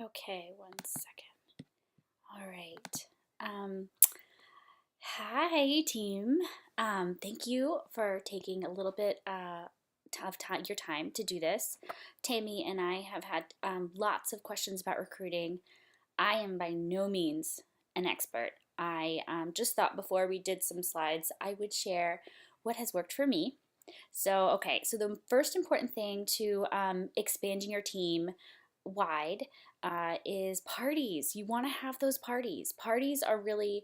Okay, one second. All right. Um, Hi, team. Thank you for taking a little bit of time, your time to do this. Tammy and I have had lots of questions about recruiting. I am by no means an expert. I just thought before we did some slides, I would share what has worked for me. So the first important thing to expanding your team wide is parties. You want to have those parties. Parties are really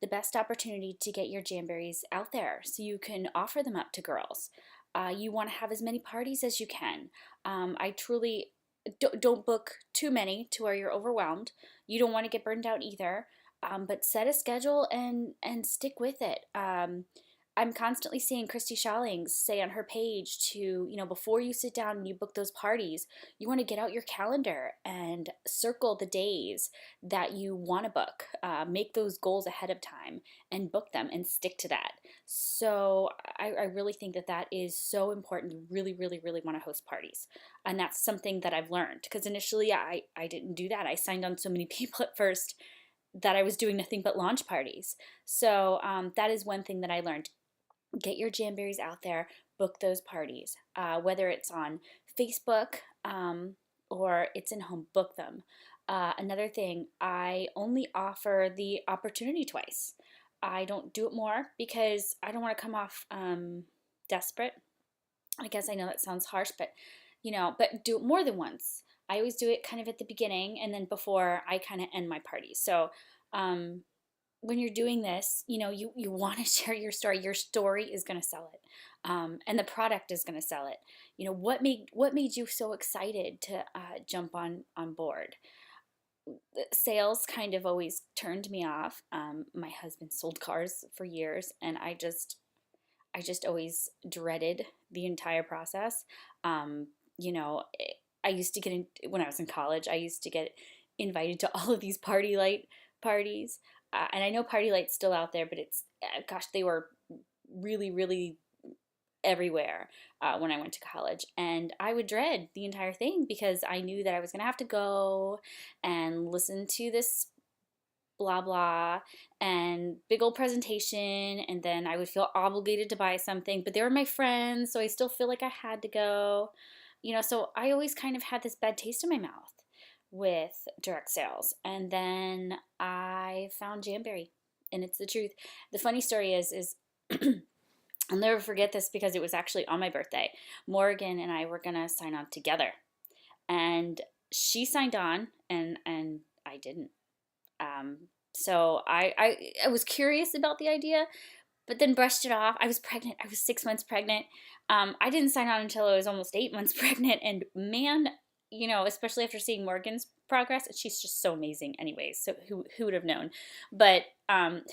the best opportunity to get your Jamberries out there so you can offer them up to girls. You want to have as many parties as you can. I truly don't book too many to where you're overwhelmed. You don't want to get burned out either. But set a schedule and stick with it. I'm constantly seeing Christy Shallings say on her page to, before you sit down and you book those parties, you want to get out your calendar and circle the days that you want to book. Make those goals ahead of time and book them and stick to that. So I really think that that is so important. You really, really, really want to host parties. And that's something that I've learned because initially I didn't do that. I signed on so many people at first that I was doing nothing but launch parties. So that is one thing that I learned. Get your Jamberries out there, book those parties, whether it's on Facebook or it's in home, book them. Another thing, I only offer the opportunity twice. I don't do it more because I don't want to come off desperate. I guess I know that sounds harsh, but but do it more than once. I always do it kind of at the beginning and then before I kind of end my parties. So um, when you're doing this, you want to share your story. Your story is going to sell it, and the product is going to sell it. What made you so excited to jump on board? Sales kind of always turned me off. My husband sold cars for years, and I just always dreaded the entire process. Um, you know, I used to get in when I was in college. I used to get invited to all of these party light parties, and I know Party Light's still out there, but it's gosh, they were really, really everywhere when I went to college, and I would dread the entire thing because I knew that I was gonna have to go and listen to this blah blah and big old presentation, and then I would feel obligated to buy something, but they were my friends, so I still feel like I had to go. So I always kind of had this bad taste in my mouth with direct sales, and then I found Jamberry, and it's the truth. The funny story is I'll never forget this because it was actually on my birthday. Morgan and I were gonna sign on together, and she signed on, and I didn't. um, so I was curious about the idea, but then brushed it off. I was pregnant. I was 6 months pregnant. I didn't sign on until I was almost 8 months pregnant. And man, especially after seeing Morgan's progress, she's just so amazing. Anyways, so who would have known? But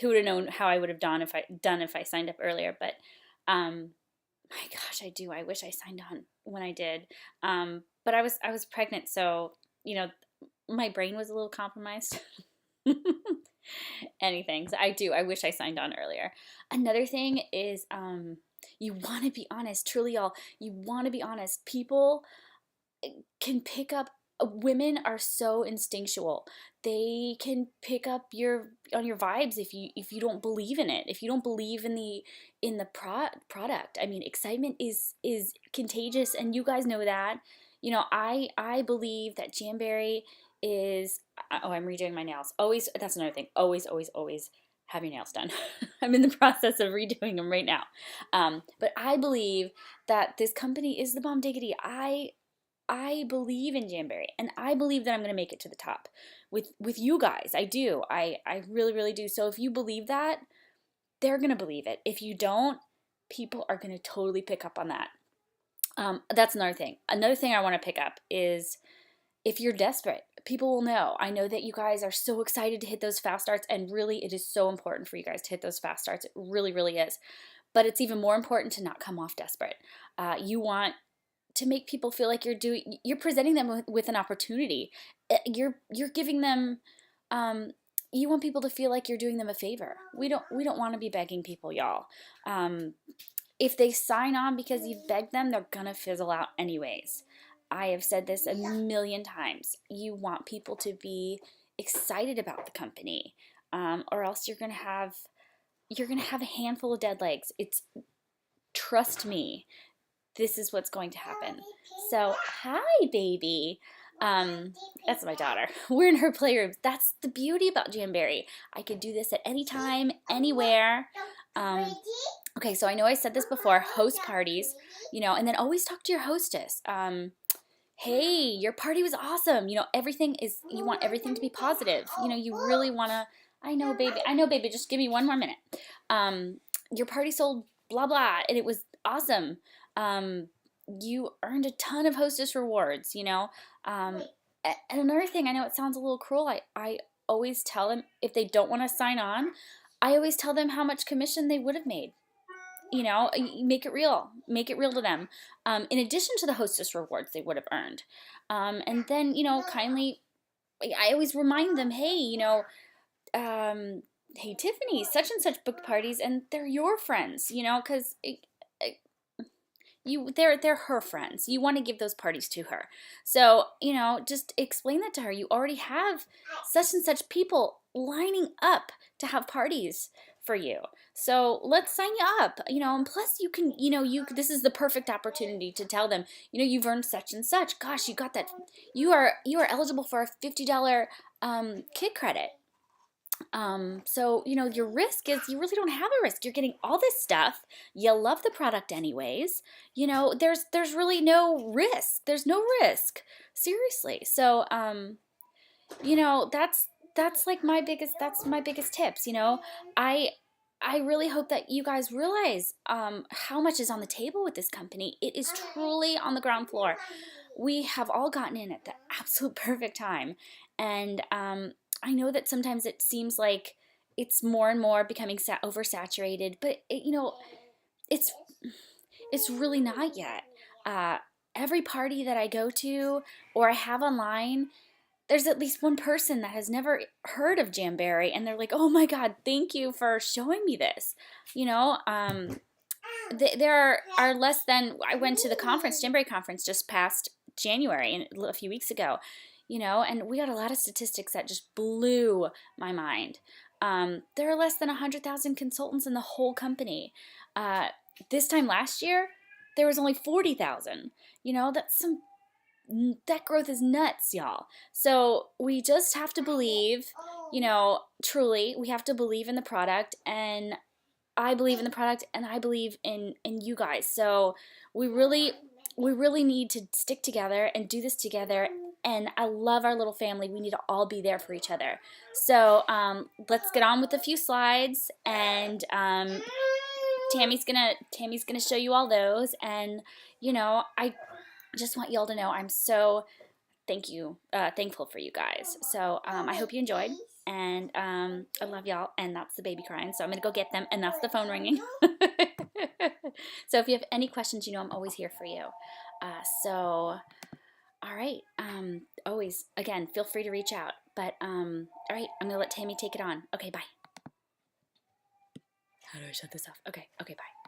who would have known how I would have done if I signed up earlier? But my gosh, I do. I wish I signed on when I did. But I was pregnant, so you know my brain was a little compromised. Anything. So I do. I wish I signed on earlier. Another thing is you want to be honest. Truly, y'all, you want to be honest. People can pick up. Women are so instinctual. They can pick up your vibes if you don't believe in it. If you don't believe in the product. I mean, excitement is contagious, and you guys know that. I believe that Jamberry is. Oh, I'm redoing my nails. Always, that's another thing. Always, always, always have your nails done. I'm in the process of redoing them right now. But I believe that this company is the bomb diggity. I believe in Jamberry, and I believe that I'm going to make it to the top with you guys. I do. I really, really do. So if you believe that, they're going to believe it. If you don't, people are going to totally pick up on that. That's another thing. Another thing I want to pick up is if you're desperate, people will know. I know that you guys are so excited to hit those fast starts, and really, it is so important for you guys to hit those fast starts. It really, really is. But it's even more important to not come off desperate. You want to make people feel like you're presenting them with an opportunity. You're giving them. You want people to feel like you're doing them a favor. We don't want to be begging people, y'all. If they sign on because you begged them, they're gonna fizzle out anyways. I have said this a million times. You want people to be excited about the company, or else you're gonna have a handful of dead legs. Trust me, this is what's going to happen. So, hi, baby. That's my daughter. We're in her playroom. That's the beauty about Jamberry. I could do this at any time, anywhere. Okay, so I know I said this before, host parties, and then always talk to your hostess. Hey, your party was awesome. You want everything to be positive. You really want to, I know, baby, just give me one more minute. Your party sold blah, blah, and it was awesome. You earned a ton of hostess rewards, And another thing, I know it sounds a little cruel. I always tell them if they don't want to sign on, I always tell them how much commission they would have made. Make it real to them, in addition to the hostess rewards they would have earned. And then, kindly, I always remind them, hey, hey, Tiffany, such and such book parties, and they're your friends, because they're her friends. You want to give those parties to her. So, just explain that to her. You already have such and such people lining up to have parties for you. So let's sign you up, and plus you can, this is the perfect opportunity to tell them, you've earned such and such. Gosh, you got that. You are eligible for a $50 kid credit. So, your risk is you really don't have a risk. You're getting all this stuff. You love the product anyways. There's really no risk. There's no risk. Seriously. So, that's like my biggest tips. I really hope that you guys realize how much is on the table with this company. It is truly on the ground floor. We have all gotten in at the absolute perfect time. And I know that sometimes it seems like it's more and more becoming oversaturated, but it's really not yet. Every party that I go to or I have online, there's at least one person that has never heard of Jamberry, and they're like, oh my God, thank you for showing me this. There are less than, I went to the conference, Jamberry conference, just past January, a few weeks ago, and we got a lot of statistics that just blew my mind. There are less than 100,000 consultants in the whole company. This time last year, there was only 40,000. That growth is nuts, y'all. So we just have to believe, truly, we have to believe in the product, and I believe in the product, and I believe in you guys. So we really need to stick together and do this together. And I love our little family. We need to all be there for each other. So let's get on with a few slides, and Tammy's gonna show you all those. And I just want y'all to know I'm so thankful for you guys. So I hope you enjoyed, and I love y'all. And that's the baby crying, so I'm gonna go get them, and that's the phone ringing. So if you have any questions, I'm always here for you. So all right, always, again, feel free to reach out. But all right, I'm gonna let Tammy take it on. Okay, bye. How do I shut this off? Okay, bye.